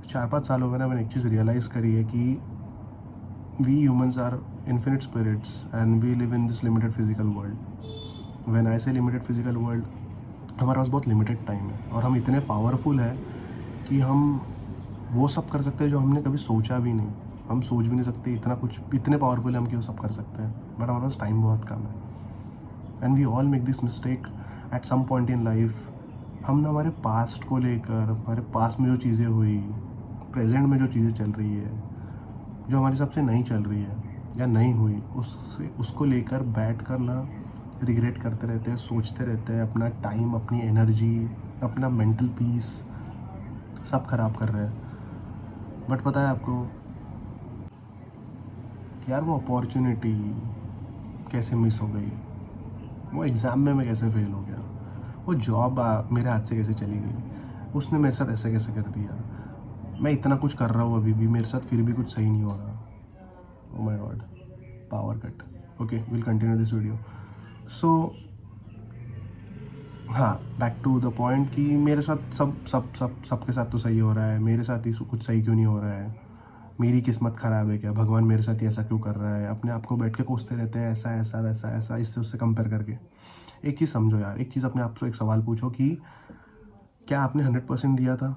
4-5 साल हो गए ना, मैंने एक चीज़ रियलाइज़ करी है कि we humans are infinite spirits and we live in this limited physical world. When I say limited physical world, हमारे पास बहुत लिमिटेड टाइम है और हम इतने पावरफुल हैं कि हम वो सब कर सकते हैं जो हमने कभी सोचा भी नहीं। हम सोच भी नहीं सकते इतना कुछ, इतने पावरफुल है हम कि वो सब कर सकते हैं, बट हमारे पास टाइम बहुत कम है। And we all make this mistake at some point in life. हम ना हमारे पास्ट को लेकर, हमारे पास्ट में जो चीज़ें हुई, प्रेजेंट में जो चीज़ें चल रही है, जो हमारे हिसाब से नहीं चल रही है या नहीं हुई, उसको लेकर बैठ कर ना रिग्रेट करते रहते हैं, सोचते रहते हैं, अपना टाइम, अपनी एनर्जी, अपना मेंटल पीस सब खराब कर रहे हैं। बट पता है आपको यार, वो अपॉर्चुनिटी कैसे मिस हो गई, वो एग्ज़ाम में मैं कैसे फेल हो गया, वो जॉब मेरे हाथ से कैसे चली गई, उसने मेरे साथ ऐसे कैसे कर दिया, मैं इतना कुछ कर रहा हूँ अभी भी मेरे साथ फिर भी कुछ सही नहीं हो रहा। Oh my God, power cut. Okay, will continue this video. So हाँ, बैक टू द पॉइंट कि मेरे साथ सबके साथ तो सही हो रहा है, मेरे साथ ही कुछ सही क्यों नहीं हो रहा है, मेरी किस्मत ख़राब है क्या, भगवान मेरे साथ ही ऐसा क्यों कर रहा है। अपने आप को बैठ के कोसते रहते हैं, ऐसा ऐसा वैसा ऐसा, इससे उससे कंपेयर करके। एक चीज़ समझो यार, एक चीज़ अपने आप से एक सवाल पूछो कि क्या आपने 100% दिया था।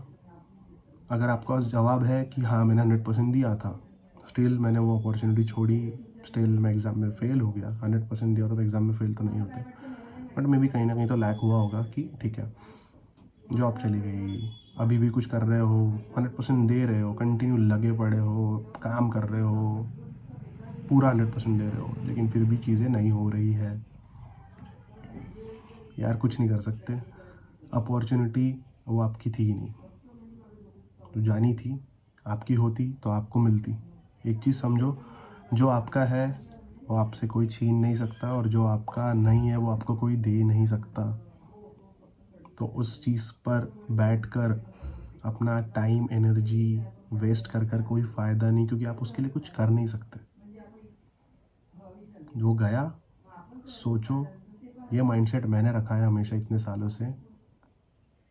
अगर आपका जवाब है कि हाँ मैंने 100% दिया था, स्टिल मैंने वो अपॉर्चुनिटी छोड़ी, स्टिल मैं एग्ज़ाम में फ़ेल हो गया। 100% दिया होता तो एग्ज़ाम में फ़ेल तो नहीं होते, बट मे बी कहीं ना कहीं तो लैक हुआ होगा कि ठीक है, जॉब चली गई, अभी भी कुछ कर रहे हो, 100% दे रहे हो, कंटिन्यू लगे पड़े हो, काम कर रहे हो, पूरा 100% दे रहे हो, लेकिन फिर भी चीज़ें नहीं हो रही है। यार कुछ नहीं कर सकते, अपॉर्चुनिटी वो आपकी थी ही नहीं, तो जानी थी, आपकी होती तो आपको मिलती। एक चीज़ समझो, जो आपका है वो आपसे कोई छीन नहीं सकता, और जो आपका नहीं है वो आपको कोई दे नहीं सकता। तो उस चीज़ पर बैठकर अपना टाइम एनर्जी वेस्ट कर कर कोई फ़ायदा नहीं, क्योंकि आप उसके लिए कुछ कर नहीं सकते। जो गया सोचो, ये माइंडसेट मैंने रखा है हमेशा इतने सालों से,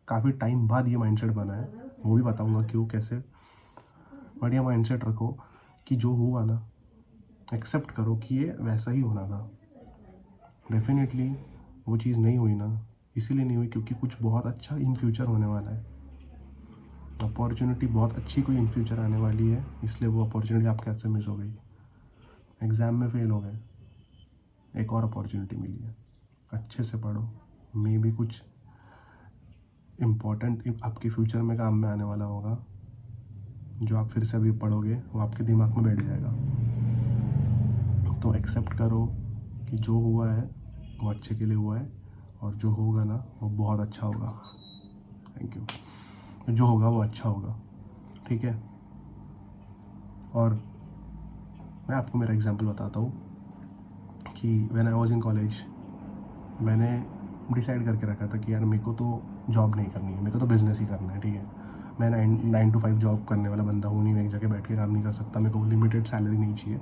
काफ़ी टाइम बाद ये माइंडसेट बना है, वो भी बताऊंगा क्यों कैसे। बट ये माइंडसेट रखो कि जो हुआ ना, एक्सेप्ट करो कि ये वैसा ही होना था। डेफिनेटली वो चीज़ नहीं हुई ना, इसीलिए नहीं हुई क्योंकि कुछ बहुत अच्छा इन फ्यूचर होने वाला है। अपॉर्चुनिटी बहुत अच्छी कोई इन फ्यूचर आने वाली है, इसलिए वो अपॉर्चुनिटी आपके हाथ से मिस हो गई। एग्ज़ाम में फ़ेल हो गए, एक और अपॉर्चुनिटी मिली है, अच्छे से पढ़ो, मे भी कुछ इम्पोर्टेंट आपके फ्यूचर में काम में आने वाला होगा। जो आप फिर से अभी पढ़ोगे वो आपके दिमाग में बैठ जाएगा। तो एक्सेप्ट करो कि जो हुआ है वो अच्छे के लिए हुआ है, और जो होगा ना वो बहुत अच्छा होगा। Thank you. जो होगा वो अच्छा होगा, ठीक है। और मैं आपको मेरा एग्जांपल बताता हूँ कि when I was in college, मैंने डिसाइड करके रखा था कि यार मेरे को तो जॉब नहीं करनी है, मेरे को तो बिज़नेस ही करना है, ठीक है। मैं 9 to 5 जॉब करने वाला बंदा हूँ नहीं, मैं एक जगह बैठ के काम नहीं कर सकता, मेरे को लिमिटेड सैलरी नहीं चाहिए,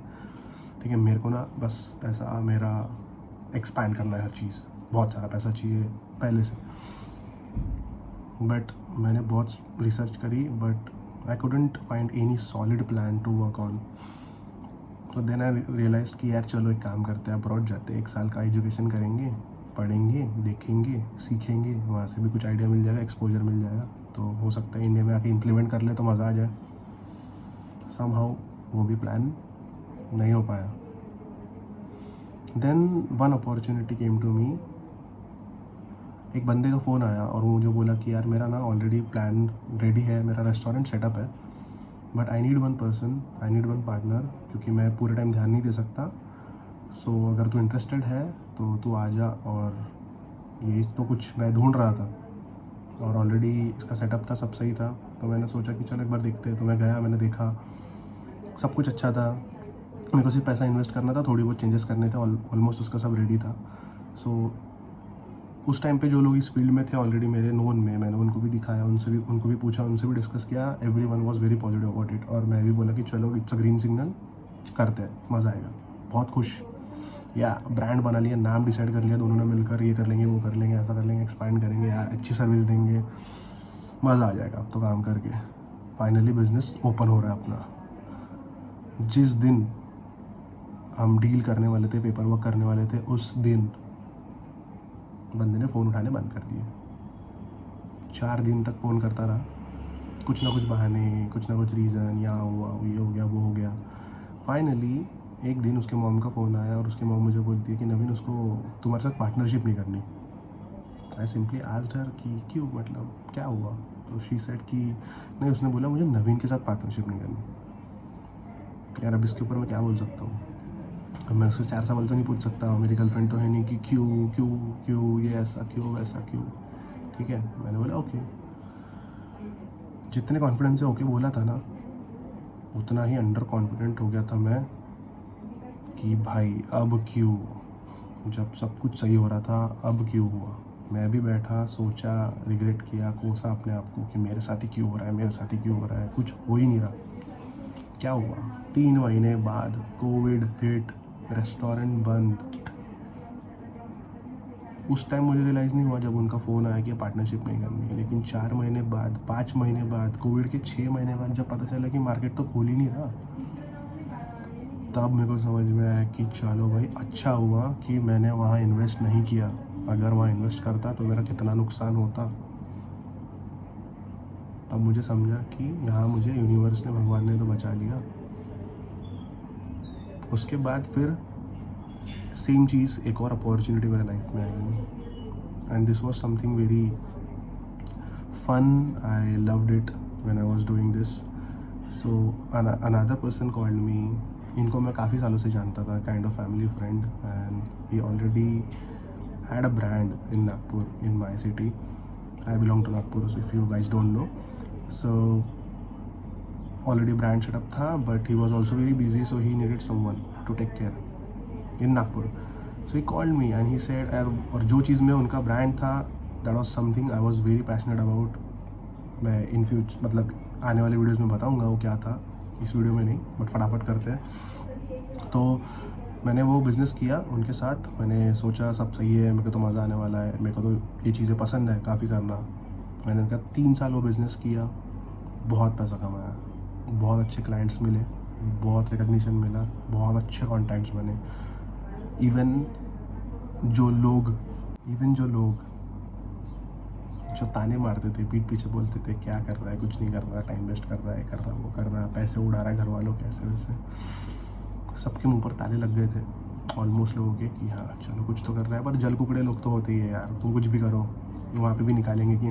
ठीक है। मेरे को ना बस ऐसा मेरा एक्सपैंड करना है हर चीज़, बहुत सारा पैसा चाहिए पहले से। बट मैंने बहुत रिसर्च करी, but I couldn't find any solid plan to work on. तो देन आई रियलाइज कि यार चलो एक काम करते हैं, अब्रॉड जाते हैं, 1 साल का एजुकेशन करेंगे, पढ़ेंगे, देखेंगे, सीखेंगे, वहाँ से भी कुछ आइडिया मिल जाएगा, एक्सपोजर मिल जाएगा, तो हो सकता है इंडिया में आके इम्प्लीमेंट कर ले तो मज़ा आ जाए। समहाउ वो भी प्लान नहीं हो पाया। Then one opportunity came to me, एक बंदे का फ़ोन आया और वो मुझे बोला कि यार मेरा ना ऑलरेडी प्लान रेडी है, मेरा रेस्टोरेंट सेटअप है, but I need one person, I need one partner, क्योंकि मैं पूरे टाइम ध्यान नहीं दे सकता। सो अगर तू इंटरेस्टेड है तो तू आ जा। और ये तो कुछ मैं ढूंढ रहा था और ऑलरेडी इसका सेटअप था, सब सही था, तो मैंने सोचा कि चलो एक बार देखते हैं। तो मैं गया, मैंने देखा, सब कुछ अच्छा था, मेरे को सिर्फ पैसा इन्वेस्ट करना था, थोड़ी बहुत चेंजेस करने थे, ऑलमोस्ट उसका सब रेडी था। सो उस टाइम पे जो लोग इस फील्ड में थे ऑलरेडी मेरे नोन में, मैंने उनको भी दिखाया, उनको भी पूछा, उनसे भी डिस्कस किया, everyone was very positive about it. और मैं भी बोला कि चलो इट्स अ ग्रीन सिग्नल, करते हैं, मज़ा आएगा। बहुत खुश, या ब्रांड बना लिया, नाम डिसाइड कर लिया दोनों ने मिलकर, ये कर लेंगे, वो कर लेंगे, ऐसा कर लेंगे, एक्सपैंड करेंगे, यार अच्छी सर्विस देंगे, मज़ा आ जाएगा अब तो काम करके। फाइनली बिजनेस ओपन हो रहा है अपना। जिस दिन हम डील करने वाले थे, पेपर वर्क करने वाले थे, उस दिन बंदे ने फ़ोन उठाने बंद कर दिए। 4 दिन तक फ़ोन करता रहा, कुछ ना कुछ बहाने, कुछ ना कुछ रीज़न, यहाँ हुआ, ये हो गया, वो हो गया। फाइनली एक दिन उसके मॉम का फ़ोन आया और उसकी मॉम मुझे बोलती है कि नवीन, उसको तुम्हारे साथ पार्टनरशिप नहीं करनी। आई सिंपली आस्क्ड हर कि क्यों, मतलब क्या हुआ? तो शी सेड कि नहीं, उसने बोला मुझे नवीन के साथ पार्टनरशिप नहीं करनी। यार अब इसके ऊपर मैं क्या बोल सकता हूँ? अब मैं उससे 4 सवाल तो नहीं पूछ सकता, मेरी गर्लफ्रेंड तो है नहीं कि क्यों क्यों क्यों, ये ऐसा क्यों, ऐसा क्यों। ठीक है, मैंने बोला ओके। जितने कॉन्फिडेंस से ओके बोला था ना, उतना ही अंडर कॉन्फिडेंट हो गया था मैं कि भाई अब क्यों, जब सब कुछ सही हो रहा था अब क्यों हुआ। मैं भी बैठा, सोचा, रिग्रेट किया, कोसा अपने आप को कि मेरे साथ ही क्यों हो रहा है, मेरे साथ ही क्यों हो रहा है, कुछ हो ही नहीं रहा। क्या हुआ, 3 महीने बाद कोविड हिट, रेस्टोरेंट बंद। उस टाइम मुझे रियलाइज़ नहीं हुआ जब उनका फ़ोन आया कि पार्टनरशिप नहीं करनी है, लेकिन 4 महीने बाद, 5 महीने बाद, कोविड के 6 महीने बाद जब पता चला कि मार्केट तो खुल ही नहीं रहा, तब मेरे को समझ में आया कि चलो भाई, अच्छा हुआ कि मैंने वहाँ इन्वेस्ट नहीं किया। अगर वहाँ इन्वेस्ट करता तो मेरा कितना नुकसान होता। तब मुझे समझा कि यहाँ मुझे यूनिवर्स ने, भगवान ने तो बचा लिया। उसके बाद फिर सेम चीज़, एक और अपॉर्चुनिटी मेरे लाइफ में आई, and this was something very fun. I loved it when I was doing this. So another person called me. इनको मैं काफ़ी सालों से जानता था, kind of family friend, and he already had a brand in Nagpur, in my city. I belong to Nagpur, so if you guys don't know. So already brand setup था, but he was also very busy, so he needed someone to take care in Nagpur. So he called me and he said, और जो चीज़ में उनका brand था, that was something I was very passionate about. मैं in future, मतलब आने वाले वीडियोज़ में बताऊंगा वो क्या था, इस वीडियो में नहीं, बट फटाफट करते हैं। तो मैंने वो बिज़नेस किया उनके साथ। मैंने सोचा सब सही है, मेरे को तो मज़ा आने वाला है, मेरे को तो ये चीज़ें पसंद है काफ़ी करना। मैंने उनका 3 साल वो बिज़नेस किया, बहुत पैसा कमाया, बहुत अच्छे क्लाइंट्स मिले, बहुत रिकग्निशन मिला, बहुत अच्छे कॉन्टैक्ट्स बने। इवन जो लोग जो ताने मारते थे, पीठ पीछे बोलते थे क्या कर रहा है, कुछ नहीं कर रहा, टाइम वेस्ट कर रहा है, कर रहा है, वो कर रहा है, पैसे उड़ा रहा है घर वालों के, ऐसे वैसे, सबके मुंह पर ताले लग गए थे ऑलमोस्ट लोगों के कि हाँ चलो कुछ तो कर रहा है। पर जल कुकड़े लोग तो होते ही है यार, तुम कुछ भी करो वहाँ पे भी निकालेंगे कि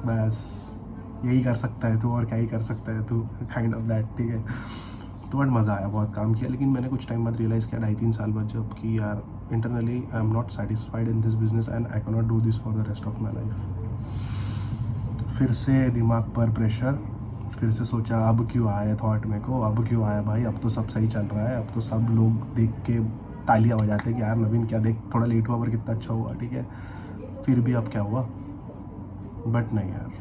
बस यही कर सकता है तू, और क्या ही कर सकता है तू, काइंड ऑफ दैट। ठीक है, तो बट मज़ा आया, बहुत काम किया। लेकिन मैंने कुछ टाइम बाद रियलाइज़ किया, 2.5-3 साल बाद, जब कि यार internally I am not satisfied in this business and I can not do this for the rest of my life. फिर से दिमाग पर प्रेशर, फिर से सोचा अब क्यों आया थॉट मेरे को, अब क्यों आया भाई, अब तो सब सही चल रहा है, अब तो सब लोग देख के तालियां बजाते हैं कि यार नवीन क्या, देख थोड़ा लेट हुआ पर कितना अच्छा हुआ। ठीक है, फिर भी अब क्या हुआ, बट नहीं यार,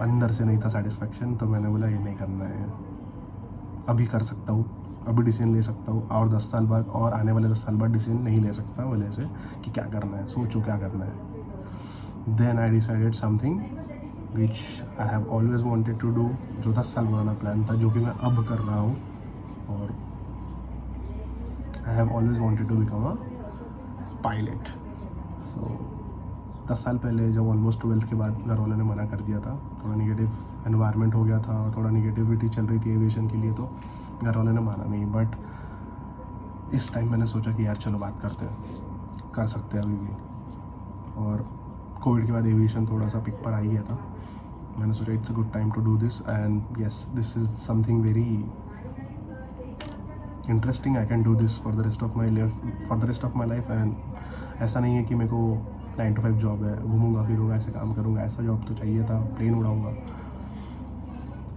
अंदर से नहीं था सेटिस्फेक्शन। तो मैंने बोला ये नहीं करना है, अभी कर सकता हूँ, अभी डिसीजन ले सकता हूँ, और 10 साल बाद और आने वाले 10 साल बाद डिसीजन नहीं ले सकता वजह से कि क्या करना है, सोचो क्या करना है। Then I decided something which I have always wanted to do, जो 10 साल पुराना प्लान था, जो कि मैं अब कर रहा हूँ। और I have always wanted to become a pilot. So 10 साल पहले जब ऑलमोस्ट 12th के बाद घर वालों ने मना कर दिया था, थोड़ा निगेटिव एनवायरनमेंट हो गया था और थोड़ा निगेटिविटी चल रही थी एविएशन के लिए, तो घर वालों ने माना नहीं। बट इस टाइम मैंने सोचा कि यार चलो बात करते हैं, कर सकते हैं अभी भी। और कोविड के बाद एविएशन थोड़ा सा पिक पर आ ही गया था। मैंने सोचा it's a good time to do this, and yes, this is something very interesting. I can do this for the rest of my life. And ऐसा नहीं है कि मेरे को 9 to 5 जॉब है, घूमूंगा फिरूंगा, ऐसे काम करूंगा, ऐसा जॉब तो चाहिए था, प्लेन उड़ाऊंगा।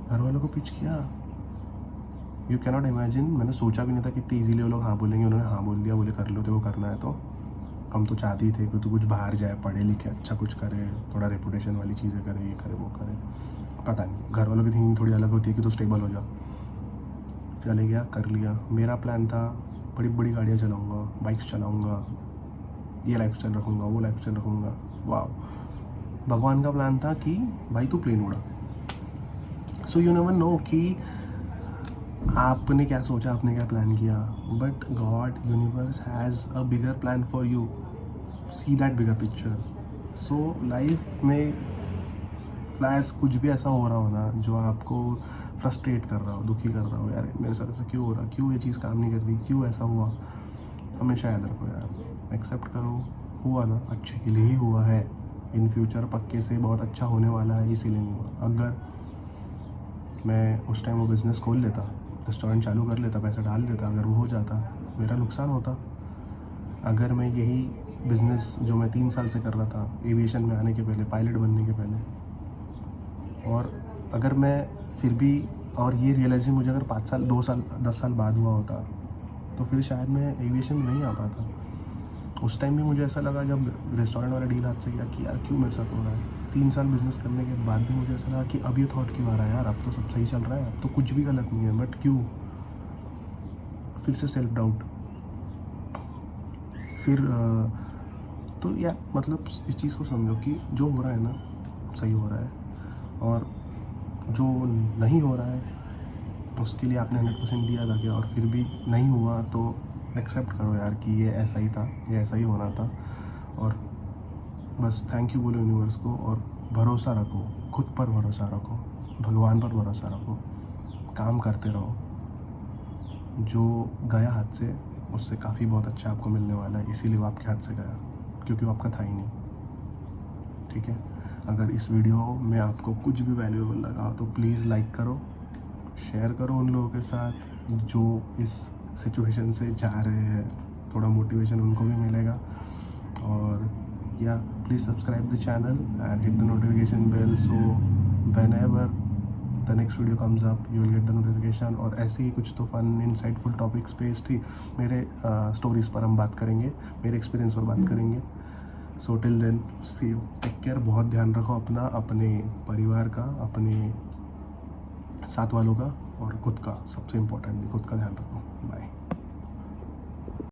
घर वालों को पिच किया, यू कैनॉट इमेजिन, मैंने सोचा भी नहीं था कि इतनी ईजीली वो लोग हाँ बोलेंगे। उन्होंने हाँ बोल दिया, बोले कर लो, तो वो करना है। तो हम तो चाहते ही थे कि तू कुछ बाहर जाए, पढ़े लिखे, अच्छा कुछ करे, थोड़ा रेपुटेशन वाली चीज़ें करे, ये करे वो करे। पता नहीं, घर वालों की थिंकिंग थोड़ी अलग होती है कि तू स्टेबल हो जा। चले गया, कर लिया। मेरा प्लान था बड़ी बड़ी गाड़ियाँ चलाऊँगा, बाइक्स चलाऊँगा, ये लाइफ स्टाइल रखूँगा, वो लाइफ स्टाइल रखूँगा। वाह, भगवान का प्लान था कि भाई तू प्लेन उड़ा, सो यू नेवर नो कि आपने क्या सोचा, आपने क्या प्लान किया, but God universe has a bigger plan for you. See that bigger picture. So life में फ्लैश कुछ भी ऐसा हो रहा हो ना जो आपको फ्रस्ट्रेट कर रहा हो, दुखी कर रहा हो, यार मेरे साथ ऐसा क्यों हो रहा, क्यों ये चीज़ काम नहीं कर रही, क्यों ऐसा हुआ, हमेशा याद रखो यार, एक्सेप्ट करो. हुआ ना अच्छे के लिए ही हुआ है. इन फ्यूचर पक्के से बहुत अच्छा होने वाला है, इसीलिए नहीं हुआ. अगर मैं उस टाइम वो बिज़नेस खोल लेता, रेस्टोरेंट चालू कर लेता, पैसा डाल देता, अगर वो हो जाता, मेरा नुकसान होता. अगर मैं यही बिज़नेस जो मैं 3 साल से कर रहा था, एविएशन में आने के पहले, पायलट बनने के पहले, और अगर मैं फिर भी, और ये रियलाइज़ेशन मुझे अगर 5 साल, 2 साल, 10 साल बाद हुआ होता, तो फिर शायद मैं एविएशन में नहीं आ पाता. उस टाइम भी मुझे ऐसा लगा जब रेस्टोरेंट वाला डील हाथ से गया कि यार क्यों मेरे साथ हो रहा है. 3 साल बिज़नेस करने के बाद भी मुझे ऐसा लगा कि अब ये थॉट क्यों आ रहा है यार, अब तो सब सही चल रहा है, अब तो कुछ भी गलत नहीं है, बट क्यों. फिर से सेल्फ डाउट. फिर तो यार मतलब इस चीज़ को समझो कि जो हो रहा है ना सही हो रहा है, और जो नहीं हो रहा है उसके लिए आपने 100% दिया था क्या, और फिर भी नहीं हुआ, तो एक्सेप्ट करो यार कि ये ऐसा ही था, ये ऐसा ही होना था. और बस थैंक यू बोलो यूनिवर्स को, और भरोसा रखो, खुद पर भरोसा रखो, भगवान पर भरोसा रखो, काम करते रहो. जो गया हाथ से उससे काफ़ी बहुत अच्छा आपको मिलने वाला है, इसीलिए वो आपके हाथ से गया, क्योंकि वो आपका था ही नहीं. ठीक है. अगर इस वीडियो में आपको कुछ भी वैल्यूएबल लगा तो प्लीज़ लाइक करो, शेयर करो उन लोगों के साथ जो इस सिचुएशन से जा रहे हैं, थोड़ा मोटिवेशन उनको भी मिलेगा. और या please subscribe the channel and hit the notification bell, so whenever the next video comes up you will get the notification. और ऐसे ही कुछ तो फन इंसाइटफुल टॉपिक्स पे थी मेरे स्टोरीज़ पर हम बात करेंगे, मेरे एक्सपीरियंस पर बात करेंगे. So till then see you, take care, बहुत ध्यान रखो अपना, अपने परिवार का, अपने साथ वालों का, और खुद का, सबसे इम्पोर्टेंटली खुद का ध्यान रखो. बाय.